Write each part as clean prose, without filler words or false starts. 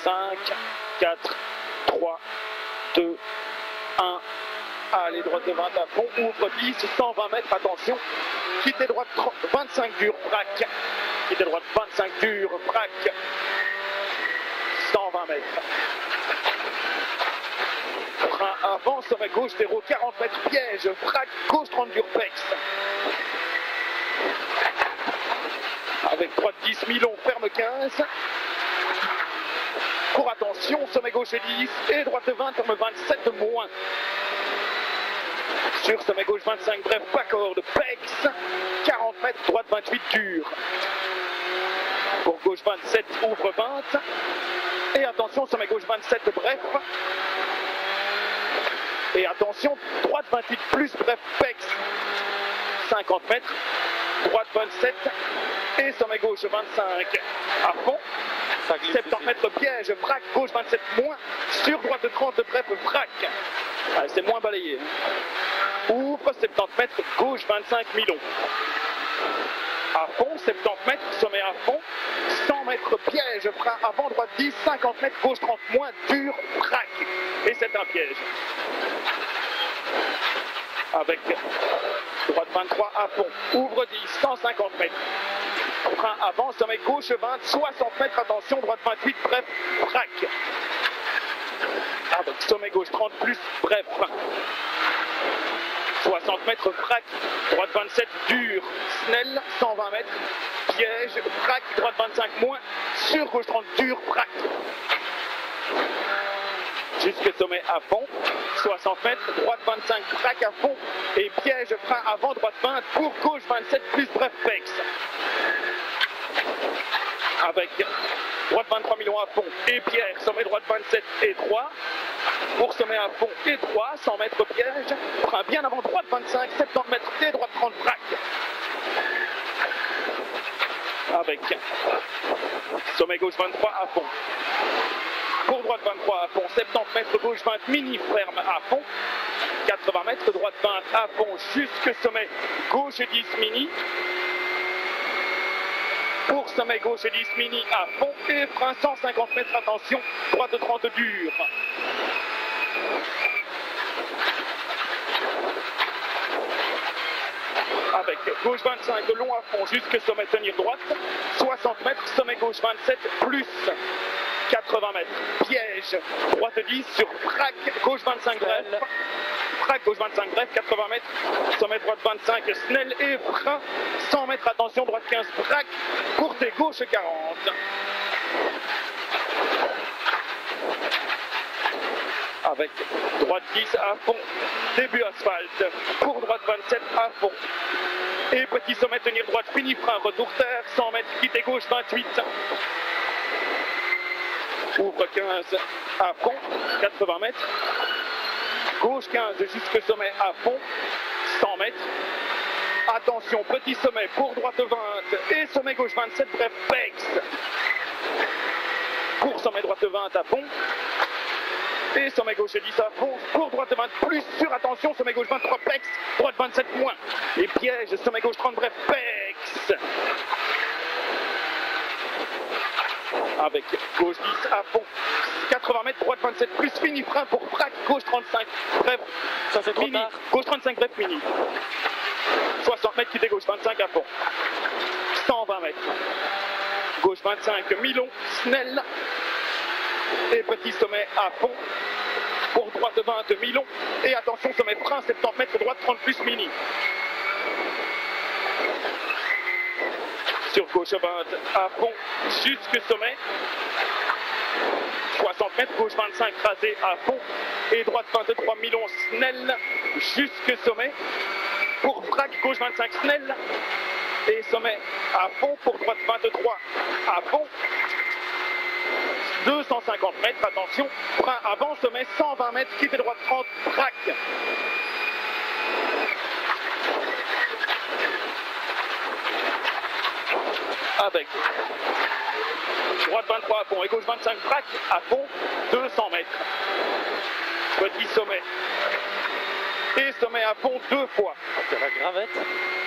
5, 4, 3, 2, 1. Allez, droite de 20 à fond, ouvre 10, 120 mètres, attention. Quittez droite 25 dur, braque. Quittez droite 25 dur, braque. 120 mètres. Frein avant, sommet gauche, 0, 40 mètres, piège, braque, gauche 30 dur, pex. Avec droite 10, Milon, ferme 15. Cours attention, sommet gauche et 10, et droite 20, ferme 27 moins. Sur sommet gauche 25, bref, pas corde, pex. 40 mètres, droite 28, dur. Pour gauche 27, ouvre 20. Et attention, sommet gauche 27, bref. Et attention, droite 28 plus, bref, pex. 50 mètres, droite 27. Et sommet gauche 25 à fond. 70 mètres piège, braque, gauche 27 moins. Sur droite 30, bref, braque. Allez, c'est moins balayé. Ouvre 70 mètres, gauche 25, Milon. À fond, 70 mètres, sommet à fond. 100 mètres piège, frein avant, droite 10, 50 mètres, gauche 30 moins, dur, braque. Et c'est un piège. Avec droite 23 à fond, ouvre 10, 150 mètres. Frein avant, sommet gauche 20, 60 mètres, attention, droite 28, bref, braque. Avec sommet gauche 30 plus, bref. 60 mètres, braque, droite 27, dur, snell, 120 mètres, piège, braque, droite 25 moins, sur gauche 30, dur, braque. Jusque sommet à fond, 60 mètres, droite 25, braque à fond, et piège, frein avant, droite 20, pour gauche 27, plus bref, pex. Avec droite 23 Milon à fond, et piège, sommet droite 27 et 3. Pour sommet à fond et 3, 100 mètres piège, frein bien avant, droite 25, 70 mètres et droite 30, braque. Avec sommet gauche 23 à fond. Pour droite 23 à fond, 70 mètres, gauche 20, mini ferme à fond. 80 mètres, droite 20 à fond, jusque sommet gauche 10 mini. Pour sommet gauche 10 mini à fond et frein 150 mètres, attention, droite 30 dur. Avec gauche 25 long à fond jusque sommet tenir droite, 60 mètres, sommet gauche 27 plus 80 mètres, piège, droite 10 sur braque, gauche 25 bref, braque gauche 25 bref, 80 mètres, sommet droite 25 snell et frein, 100 mètres, attention, droite 15 braque, courte et gauche 40. Avec droite 10 à fond, début asphalte, pour droite 27 à fond. Et petit sommet, tenir droite, fini frein, retour terre, 100 mètres, quitte gauche 28. Ouvre 15 à fond, 80 mètres. Gauche 15 jusque sommet à fond, 100 mètres. Attention, petit sommet pour droite 20 et sommet gauche 27, bref, pex. Pour sommet droite 20 à fond. Et sommet gauche 10 à fond, pour droite 20 plus, sur attention, sommet gauche 23 pex, droite 27 moins. Et piège, sommet gauche 30, bref, pex. Avec gauche 10 à fond, 80 mètres, droite 27 plus, fini frein pour braque, gauche 35, bref, ça c'est trop mini, tard. gauche 35, bref, mini. 60 mètres, quitte gauche 25 à fond. 120 mètres. Gauche 25, Milon, snell. Et petit sommet à fond. Pour droite 20, Milon. Et attention, sommet frein, 70 mètres, droite 30 plus, mini. Sur gauche 20 à fond, jusque sommet. 60 mètres, gauche 25, rasé à fond. Et droite 23, Milon, snell. Jusque sommet. Pour braque, gauche 25, snell. Et sommet à fond. Pour droite 23 à fond. 250 mètres, attention, frein avant, sommet 120 mètres, quitte droite 30, braque. Avec droite 23 à fond et gauche 25, braque à fond, 200 mètres. Petit sommet. Et sommet à fond 2 fois. C'est la gravette.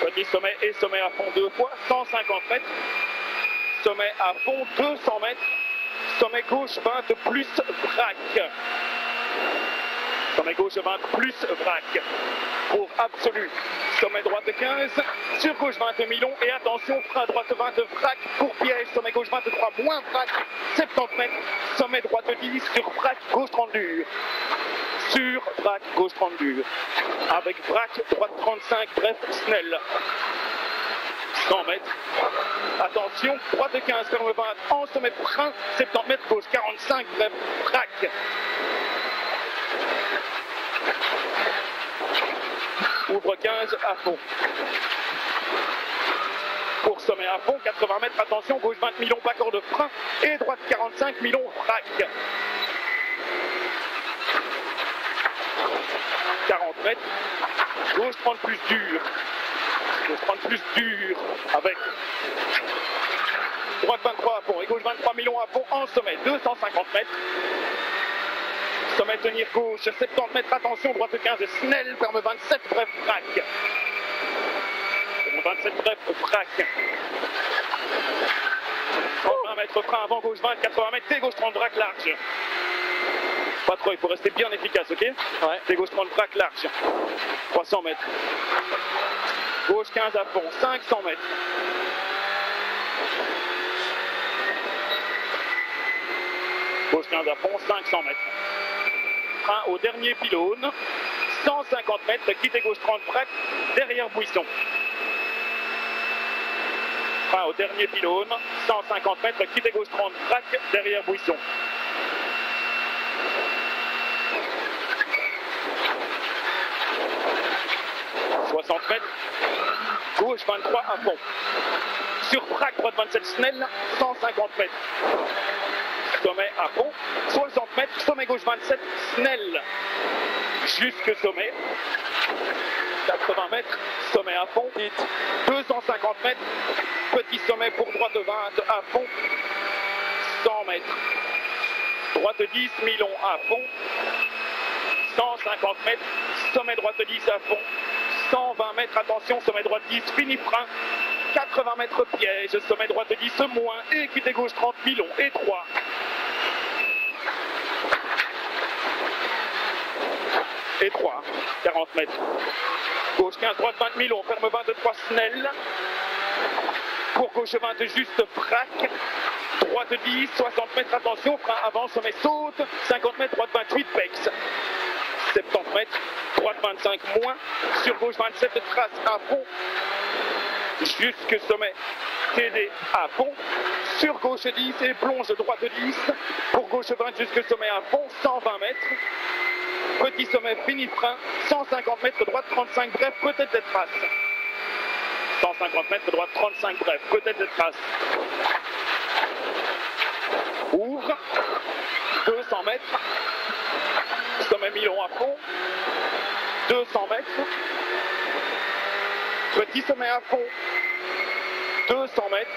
Petit sommet et sommet à fond 2 fois, 150 mètres. Sommet à fond 200 mètres. sommet gauche 20 plus vrac. Sommet gauche 20 plus vrac. Pour absolu. Sommet droite 15, sur gauche 20 Milon et attention, frein droite 20 vrac pour piège, sommet gauche 23 moins vrac, 70 mètres, sommet droite 10 sur vrac, gauche 30 dur. Sur vrac, gauche 30 dur. Avec vrac, droite 35, bref, Snell. 100 mètres. Attention, droite 15, ferme 20, en sommet frein, 70 mètres, gauche 45, bref, vrac. Ouvre 15 à fond. Pour sommet à fond, 80 mètres, attention, gauche 20 Milon, pas corps de frein, et droite 45 Milon, vrac. 40 mètres, gauche 30 plus dur. Gauche 30 plus dur, avec droite 23 à fond, et gauche 23 Milon à fond, en sommet, 250 mètres. Sommet tenir gauche, 70 mètres, attention, droite 15, Snell, ferme 27, bref, vrac. 27, bref, vrac. 120 mètres, frein avant, gauche 20, 80 mètres, T gauche 30, vrac large. Pas trop, il faut rester bien efficace, ok? Ouais. T gauche 30, vrac large. 300 mètres. Gauche 15 à fond, 500 mètres. Gauche 15 à fond, 500 mètres. Frein au dernier pylône, 150 mètres, quitte gauche 30 vrac, derrière buisson. Frein au dernier pylône, 150 mètres, quitte gauche 30 vrac, derrière buisson. « 60 mètres, gauche 23 à fond. Sur vrac, droite 27 Snell, 150 mètres. Sommet à fond, 60 mètres, sommet gauche 27, Snell, jusque sommet, 80 mètres, sommet à fond, 250 mètres, petit sommet pour droite 20 à fond, 100 mètres, droite 10, Milon à fond, 150 mètres, sommet droite 10 à fond, 120 mètres, attention, sommet droite 10, fini frein, 80 mètres piège, sommet droite 10 moins, et quitte gauche 30, Milon et 3. Et 3, 40 mètres. Gauche 15, droite 20 Milon, ferme 23 Snell. Pour gauche 20, juste vrac. Droite 10, 60 mètres, attention, frein avant, sommet saute. 50 mètres, droite 28, Pex. 70 mètres, droite 25 moins. Sur gauche 27, trace à fond. Jusque sommet, TD à fond. Sur gauche 10 et plonge droite 10. Pour gauche 20, jusque sommet à fond, 120 mètres. Petit sommet, fini frein, 150 mètres, droite 35, bref, peut-être des traces. 150 mètres, droite 35, bref, peut-être des traces. Ouvre, 200 mètres, sommet Milon à fond, 200 mètres, petit sommet à fond, 200 mètres,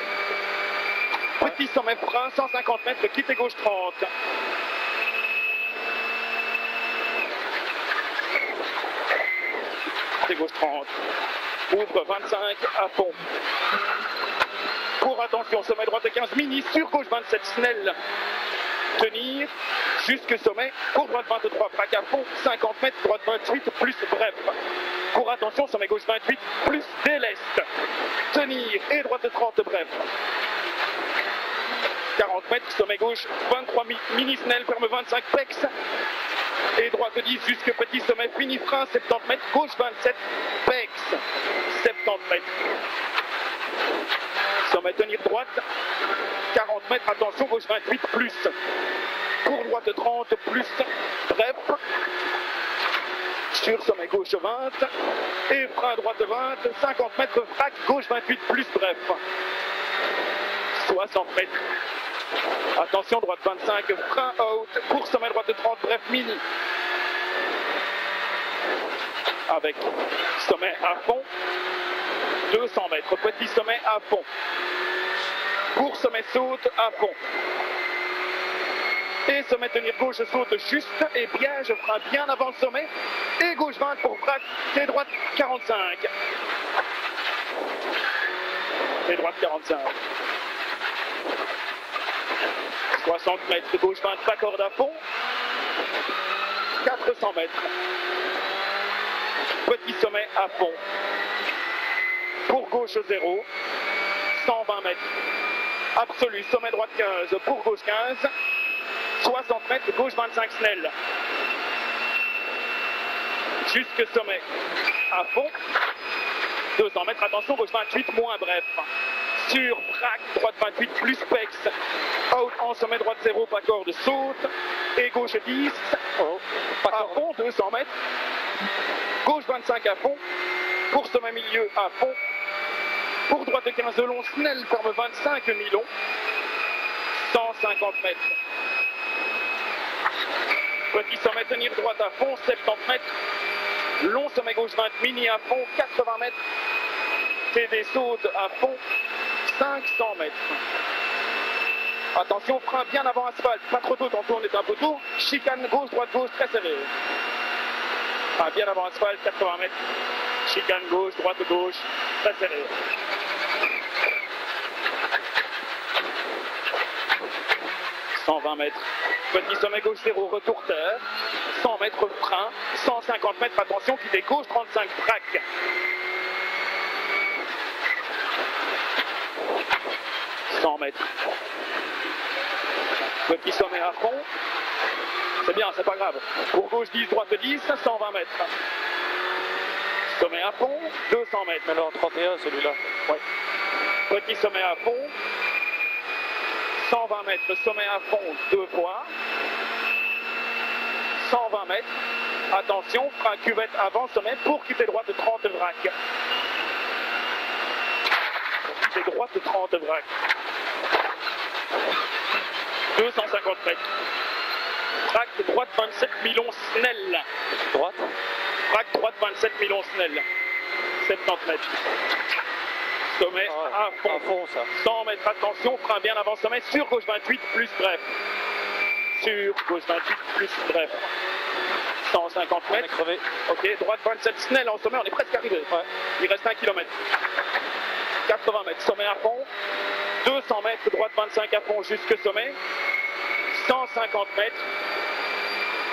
petit sommet frein, 150 mètres, quitte gauche 30. Gauche 30, ouvre 25 à fond. Pour attention, sommet droite 15 mini, sur gauche 27 Snell. Tenir, jusque sommet, pour droite 23, vrac à fond, 50 mètres, droite 28, plus bref. Pour attention, sommet gauche 28, plus déleste. Tenir, et droite 30, bref. 40 mètres, sommet gauche 23 mini Snell, ferme 25, Pex. Et droite 10 jusque petit sommet, fini frein, 70 mètres, gauche 27, Pex, 70 mètres. Sommet tenir droite, 40 mètres, attention, gauche 28, plus. Pour droite 30, plus, bref. Sur sommet gauche 20, et frein droite 20, 50 mètres, vrac, gauche 28, plus, bref. 60 mètres. Attention, droite 25, frein out, pour sommet droite 30, bref, mini. Avec sommet à fond, 200 mètres, petit sommet à fond. Pour sommet saute à fond. Et sommet tenir gauche saute juste, et piège, frein bien avant le sommet. Et gauche 20 pour vrac, et droite 45. Et droite 45. 60 mètres, gauche 20, pas corde à fond. 400 mètres. Petit sommet à fond. Pour gauche 0. 120 mètres. Absolu, sommet droite 15, pour gauche 15. 60 mètres, gauche 25 snell. Jusque sommet à fond. 200 mètres, attention, gauche 28, moins bref. Sur braque, droite 28, plus pex. Out en sommet, droite 0, pas corde, saute. Et gauche 10, à fond, 200 mètres. Gauche 25 à fond. Pour sommet milieu à fond. Pour droite 15 de long, snell, ferme 25 mi-long. 150 mètres. Petit sommet, tenir droite à fond, 70 mètres. Long sommet gauche 20, mini à fond, 80 mètres. TD saute à fond, 500 mètres. Attention, frein bien avant asphalte, pas trop tôt, tantôt on est un peu tôt. Chicane gauche, droite gauche, très serré. Ah, bien avant asphalte, 80 mètres. Chicane gauche, droite gauche, très serré. « 120 mètres. Petit sommet gauche 0, retour terre. 100 mètres frein. 150 mètres, attention, quitter gauche 35, braque. 100 mètres. Petit sommet à fond. C'est bien, c'est pas grave. Pour gauche 10, droite 10, 120 mètres. Sommet à fond, 200 mètres. Alors 31 celui-là. Ouais. Petit sommet à fond. 120 mètres, sommet à fond 2 fois. 120 mètres. Attention, frein cuvette avant sommet pour quitter droite 30 vrac. Quitter droite 30 vrac. 250 mètres. Vrac droite 27 milons snell. Droite. Vrac droite 27 milons snell. 70 mètres. Sommet à fond. À fond, ça. 100 mètres, attention, frein bien avant sommet sur gauche 28 plus bref. Sur gauche 28 plus bref. 150 mètres. On est crevé. Ok, droite 27 snell en sommet, on est presque arrivé. Ouais. Il reste 1 km. 80 mètres, sommet à fond. 200 mètres, droite 25 à fond jusque sommet. 150 mètres.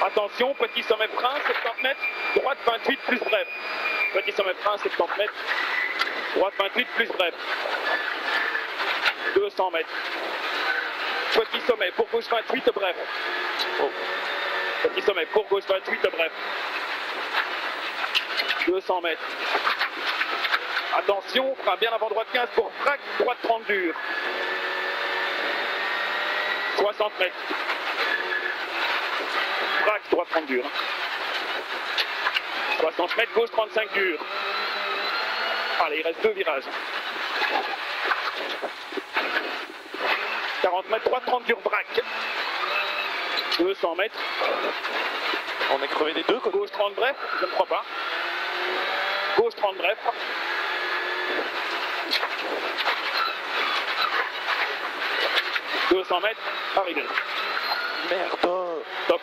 Attention, petit sommet frein, 70 mètres. Droite 28 plus bref. Petit sommet frein, 70 mètres. Droite 28 plus bref. 200 mètres. Petit sommet pour gauche 28 bref. Oh. Petit sommet pour gauche 28 bref. 200 mètres. Attention, frein bien avant droite 15 pour vrac, droite 30 dur. 60 mètres. Vrac, droite 30 dur. 60 mètres, gauche 35 dur. Allez, il reste 2 virages. 40 mètres, droite 30 dur, braque. 200 mètres. On est crevé des deux, quoi. Gauche 30 bref, je ne crois pas. Gauche 30 bref. « 200 mètres, arrivé. » Merde. Top.